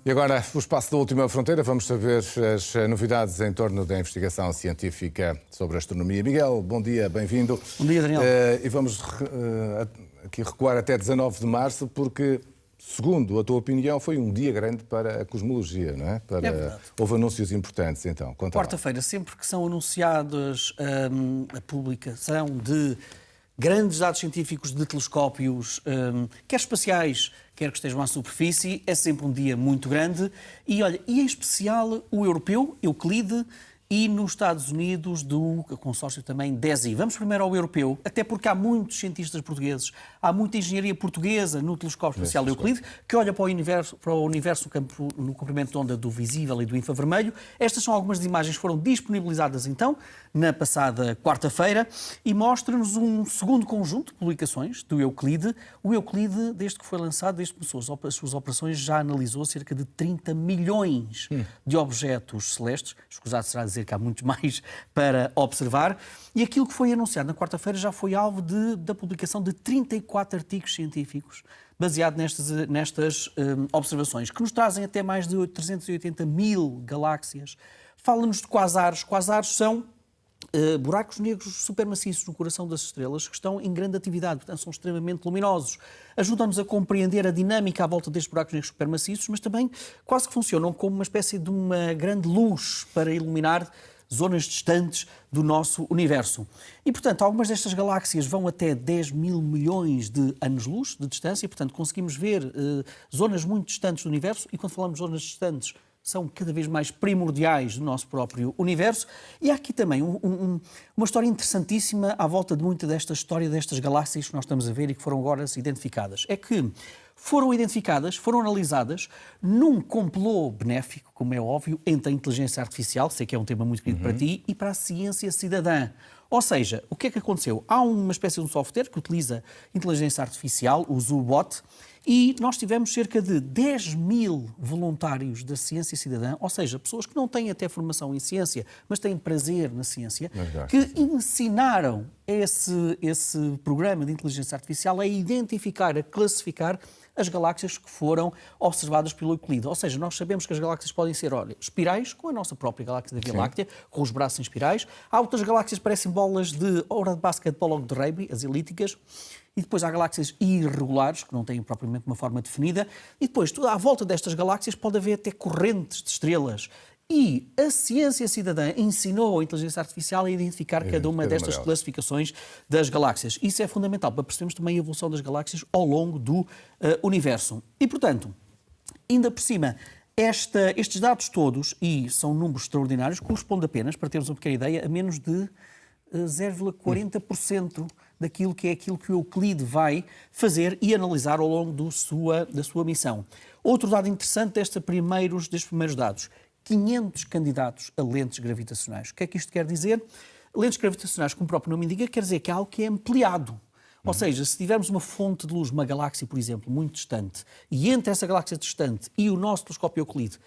E agora, o espaço da última fronteira, vamos saber as novidades em torno da investigação científica sobre a astronomia. Miguel, bom dia, bem-vindo. Bom dia, Daniel. E vamos aqui recuar até 19 de março, porque, segundo a tua opinião, foi um dia grande para a cosmologia, não é? É verdade. Houve anúncios importantes, então. Conta lá. Quarta-feira, sempre que são anunciadas a publicação de grandes dados científicos de telescópios, quer espaciais, quer que estejam à superfície, é sempre um dia muito grande. E olha, e em especial o europeu, Euclide, e nos Estados Unidos do consórcio também DESI. Vamos primeiro ao europeu, até porque há muitos cientistas portugueses, há muita engenharia portuguesa no telescópio espacial Euclide, que olha para o universo no comprimento de onda do visível e do infravermelho. Estas são algumas das imagens que foram disponibilizadas então na passada quarta-feira e mostra-nos um segundo conjunto de publicações do Euclide. O Euclide, desde que foi lançado, desde que começou as suas operações, já analisou cerca de 30 milhões de objetos celestes. Escusado será dizer que há muitos mais para observar. E aquilo que foi anunciado na quarta-feira já foi alvo da publicação de 34 artigos científicos baseado nestas observações, que nos trazem até mais de 380 mil galáxias. Fala-nos de quasares. Quasares são buracos negros supermaciços no coração das estrelas que estão em grande atividade, portanto são extremamente luminosos. Ajudam-nos a compreender a dinâmica à volta destes buracos negros supermaciços, mas também quase que funcionam como uma espécie de uma grande luz para iluminar zonas distantes do nosso universo. E, portanto, algumas destas galáxias vão até 10 mil milhões de anos-luz de distância, portanto conseguimos ver zonas muito distantes do universo, e quando falamos de zonas distantes, são cada vez mais primordiais do nosso próprio universo. E há aqui também uma história interessantíssima à volta de muita desta história destas galáxias que nós estamos a ver e que foram agora identificadas. É que foram identificadas, foram analisadas num complô benéfico, como é óbvio, entre a inteligência artificial, sei que é um tema muito querido para ti, e para a ciência cidadã. Ou seja, o que é que aconteceu? Há uma espécie de um software que utiliza inteligência artificial, o ZooBot, e nós tivemos cerca de 10 mil voluntários da ciência cidadã, ou seja, pessoas que não têm até formação em ciência, mas têm prazer na ciência, que ensinaram esse programa de inteligência artificial a identificar, a classificar as galáxias que foram observadas pelo Euclide. Ou seja, nós sabemos que as galáxias podem ser, olha, espirais, como a nossa própria galáxia da Via Láctea, com os braços em espirais. Há outras galáxias que parecem bolas de hora de basquetebol ou de rugby, as elípticas. E depois há galáxias irregulares, que não têm propriamente uma forma definida. E depois, à volta destas galáxias, pode haver até correntes de estrelas. E a ciência cidadã ensinou a inteligência artificial a identificar cada uma destas classificações das galáxias. Isso é fundamental para percebermos também a evolução das galáxias ao longo do universo. E, portanto, ainda por cima, estes dados todos, e são números extraordinários, correspondem apenas, para termos uma pequena ideia, a menos de 0,40% daquilo que o Euclide vai fazer e analisar ao longo da sua missão. Outro dado interessante destes primeiros dados: 500 candidatos a lentes gravitacionais. O que é que isto quer dizer? Lentes gravitacionais, como o próprio nome indica, quer dizer que é algo que é ampliado. Ou seja, se tivermos uma fonte de luz, uma galáxia, por exemplo, muito distante, e entre essa galáxia distante e o nosso telescópio Euclide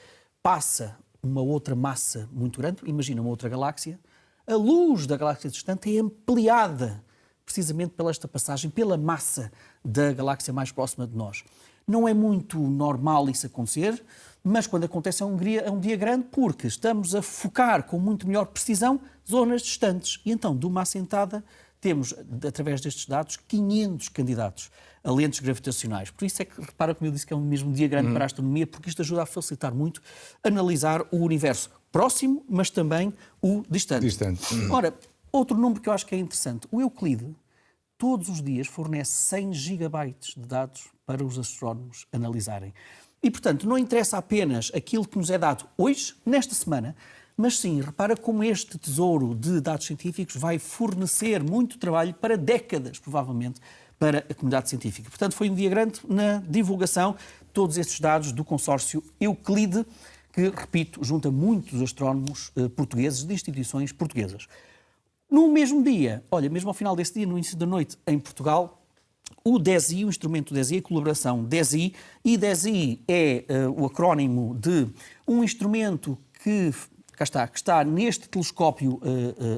passa uma outra massa muito grande, imagina uma outra galáxia, a luz da galáxia distante é ampliada precisamente pela esta passagem, pela massa da galáxia mais próxima de nós. Não é muito normal isso acontecer, mas quando acontece é um dia grande, porque estamos a focar com muito melhor precisão zonas distantes. E então, de uma assentada, temos, através destes dados, 500 candidatos a lentes gravitacionais. Por isso é que, repara como eu disse que é um mesmo dia grande para a astronomia, porque isto ajuda a facilitar muito analisar o universo próximo, mas também o distante. Ora, outro número que eu acho que é interessante, o Euclide todos os dias fornece 100 gigabytes de dados para os astrónomos analisarem. E, portanto, não interessa apenas aquilo que nos é dado hoje, nesta semana, mas sim, repara como este tesouro de dados científicos vai fornecer muito trabalho para décadas, provavelmente, para a comunidade científica. Portanto, foi um dia grande na divulgação de todos estes dados do consórcio Euclide, que, repito, junta muitos astrónomos portugueses de instituições portuguesas. No mesmo dia, olha, mesmo ao final desse dia, no início da noite, em Portugal, o DESI, o instrumento DESI, a colaboração DESI, e DESI é o acrónimo de um instrumento que está neste telescópio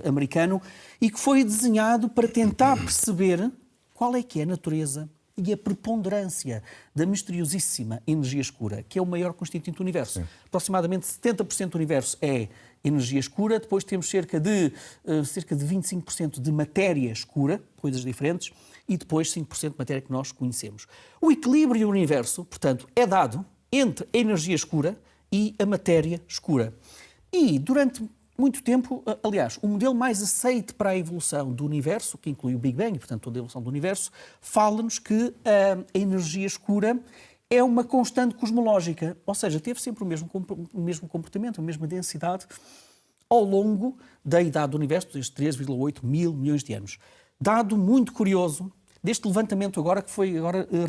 americano e que foi desenhado para tentar perceber qual é que é a natureza e a preponderância da misteriosíssima energia escura, que é o maior constituinte do universo. Sim. Aproximadamente 70% do universo é energia escura, depois temos cerca de 25% de matéria escura, coisas diferentes, e depois 5% de matéria que nós conhecemos. O equilíbrio do universo, portanto, é dado entre a energia escura e a matéria escura. E durante muito tempo, aliás, o modelo mais aceite para a evolução do universo, que inclui o Big Bang, e portanto toda a evolução do universo, fala-nos que a energia escura é uma constante cosmológica, ou seja, teve sempre o mesmo comportamento, a mesma densidade ao longo da idade do universo, desde 3,8 mil milhões de anos. Dado muito curioso deste levantamento agora que foi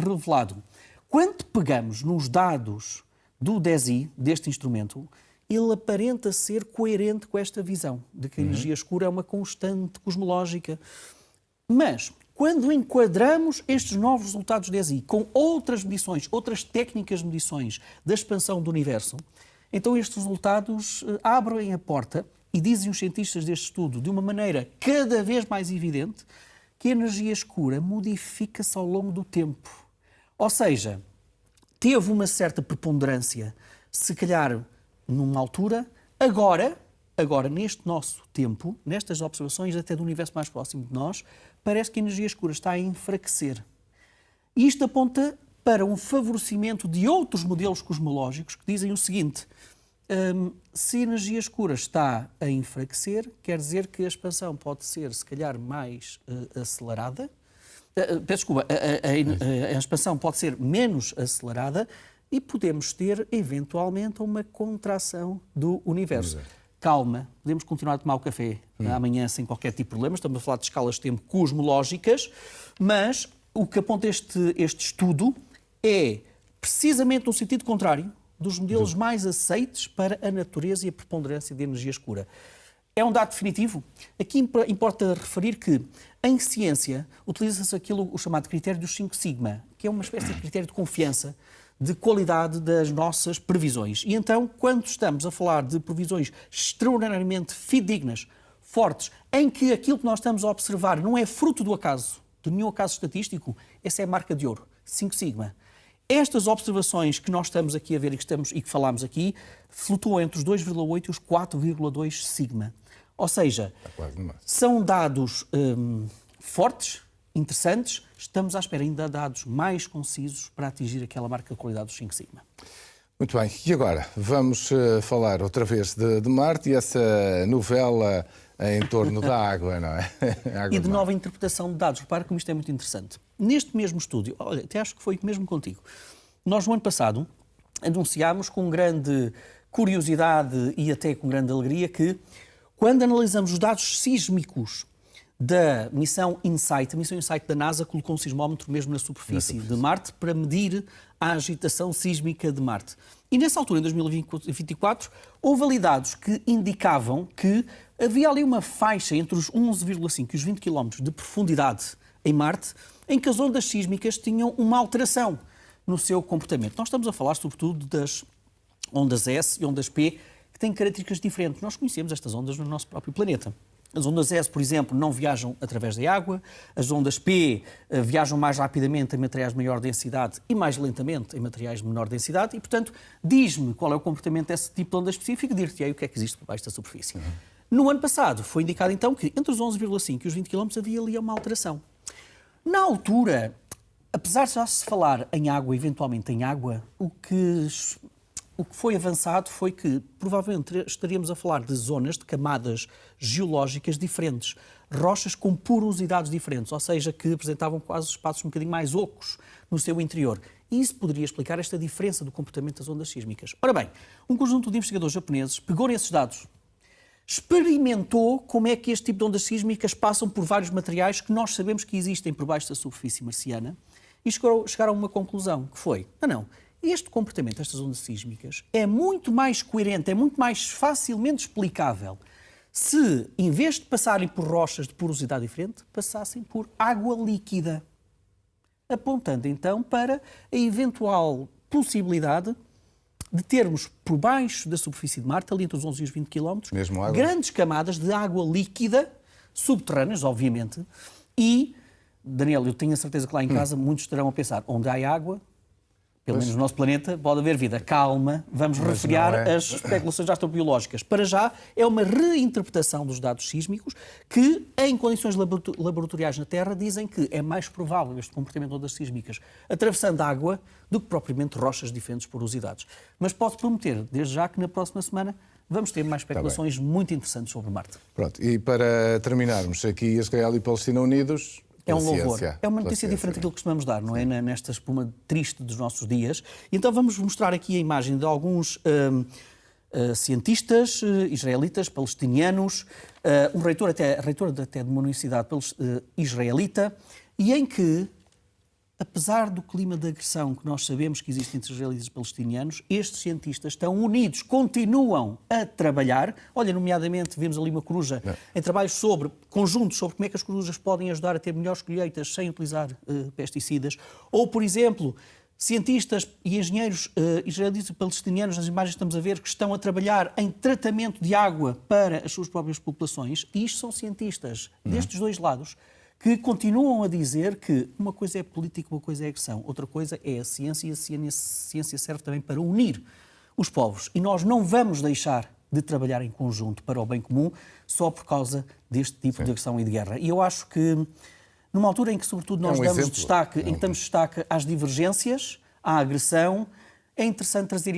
revelado. Quando pegamos nos dados do DESI, deste instrumento, ele aparenta ser coerente com esta visão de que a energia escura é uma constante cosmológica. Mas, quando enquadramos estes novos resultados do DESI com outras medições, outras técnicas de medições da expansão do universo, então estes resultados abrem a porta e dizem os cientistas deste estudo, de uma maneira cada vez mais evidente, que a energia escura modifica-se ao longo do tempo. Ou seja, teve uma certa preponderância, se calhar numa altura, agora, neste nosso tempo, nestas observações até do universo mais próximo de nós, parece que a energia escura está a enfraquecer. E isto aponta para um favorecimento de outros modelos cosmológicos que dizem o seguinte: se a energia escura está a enfraquecer, quer dizer que a expansão pode ser, se calhar, mais acelerada. Peço desculpa, a expansão pode ser menos acelerada e podemos ter, eventualmente, uma contração do universo. Calma, podemos continuar a tomar o café amanhã sem qualquer tipo de problema. Estamos a falar de escalas de tempo cosmológicas, mas o que aponta este estudo é precisamente no sentido contrário dos modelos mais aceites para a natureza e a preponderância de energia escura. É um dado definitivo? Aqui importa referir que, em ciência, utiliza-se o chamado critério dos 5 sigma, que é uma espécie de critério de confiança, de qualidade das nossas previsões. E então, quando estamos a falar de previsões extraordinariamente fidedignas, fortes, em que aquilo que nós estamos a observar não é fruto do acaso, de nenhum acaso estatístico, essa é a marca de ouro, 5 sigma. Estas observações que nós estamos aqui a ver e que falámos aqui, flutuam entre os 2,8 e os 4,2 sigma. Ou seja, são dados fortes, interessantes, estamos à espera ainda de dados mais concisos para atingir aquela marca de qualidade dos 5 sigma. Muito bem, e agora vamos falar outra vez de Marte e essa novela em torno da água, não é? E de nova interpretação de dados. Repara como isto é muito interessante. Neste mesmo estúdio, olha, até acho que foi mesmo contigo, nós no ano passado anunciámos com grande curiosidade e até com grande alegria que, quando analisamos os dados sísmicos da missão InSight, a missão InSight da NASA colocou um sismómetro mesmo na superfície de Marte para medir a agitação sísmica de Marte. E nessa altura, em 2024, houve ali dados que indicavam que havia ali uma faixa entre os 11,5 e os 20 km de profundidade em Marte, em que as ondas sísmicas tinham uma alteração no seu comportamento. Nós estamos a falar, sobretudo, das ondas S e ondas P, que têm características diferentes. Nós conhecemos estas ondas no nosso próprio planeta. As ondas S, por exemplo, não viajam através da água. As ondas P viajam mais rapidamente em materiais de maior densidade e mais lentamente em materiais de menor densidade. E, portanto, diz-me qual é o comportamento desse tipo de onda específica e dir-te-ei o que é que existe por baixo da superfície. No ano passado, foi indicado, então, que entre os 11,5 e os 20 km havia ali uma alteração. Na altura, apesar de já se falar em água, eventualmente em água, o que foi avançado foi que provavelmente estaríamos a falar de zonas, de camadas geológicas diferentes, rochas com porosidades diferentes, ou seja, que apresentavam quase espaços um bocadinho mais ocos no seu interior. E isso poderia explicar esta diferença do comportamento das ondas sísmicas. Ora bem, um conjunto de investigadores japoneses pegou nesses dados, experimentou como é que este tipo de ondas sísmicas passam por vários materiais que nós sabemos que existem por baixo da superfície marciana e chegaram a uma conclusão, que foi, este comportamento destas ondas sísmicas é muito mais coerente, é muito mais facilmente explicável se, em vez de passarem por rochas de porosidade diferente, passassem por água líquida, apontando então para a eventual possibilidade de termos por baixo da superfície de Marte, ali entre os 11 e os 20 km, grandes camadas de água líquida, subterrâneas, obviamente, e Daniel, eu tenho a certeza que lá em casa muitos estarão a pensar, onde há água, pelo menos no nosso planeta, pode haver vida. Calma, vamos refriar as especulações astrobiológicas. Para já, é uma reinterpretação dos dados sísmicos que, em condições laboratoriais na Terra, dizem que é mais provável este comportamento das sísmicas atravessando água do que propriamente rochas de diferentes porosidades. Mas posso prometer, desde já, que na próxima semana vamos ter mais especulações muito interessantes sobre Marte. Pronto, e para terminarmos aqui, Israel e Palestina unidos... É um louvor. É uma notícia diferente daquilo que costumamos dar, não é? Nesta espuma triste dos nossos dias. E então vamos mostrar aqui a imagem de alguns cientistas israelitas, palestinianos, um reitor até de uma universidade israelita, e em que, apesar do clima de agressão que nós sabemos que existe entre israelitas e palestinianos, estes cientistas estão unidos, continuam a trabalhar. Olha, nomeadamente, vemos ali uma coruja em trabalhos conjuntos sobre como é que as corujas podem ajudar a ter melhores colheitas sem utilizar pesticidas. Ou, por exemplo, cientistas e engenheiros israelitas e palestinianos, nas imagens estamos a ver, que estão a trabalhar em tratamento de água para as suas próprias populações. E isto são cientistas destes dois lados, que continuam a dizer que uma coisa é política, uma coisa é agressão, outra coisa é a ciência, e a ciência serve também para unir os povos. E nós não vamos deixar de trabalhar em conjunto para o bem comum só por causa deste tipo de agressão e de guerra. E eu acho que, numa altura em que, sobretudo, nós damos destaque às divergências, à agressão, é interessante trazer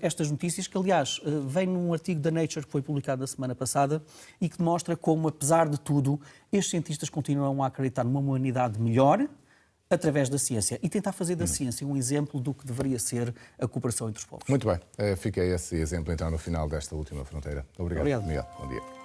estas notícias, que, aliás, vem num artigo da Nature que foi publicado na semana passada e que demonstra como, apesar de tudo, estes cientistas continuam a acreditar numa humanidade melhor através da ciência e tentar fazer da ciência um exemplo do que deveria ser a cooperação entre os povos. Muito bem. Fica esse exemplo, então, no final desta última fronteira. Obrigado. Obrigado. Miguel. Bom dia.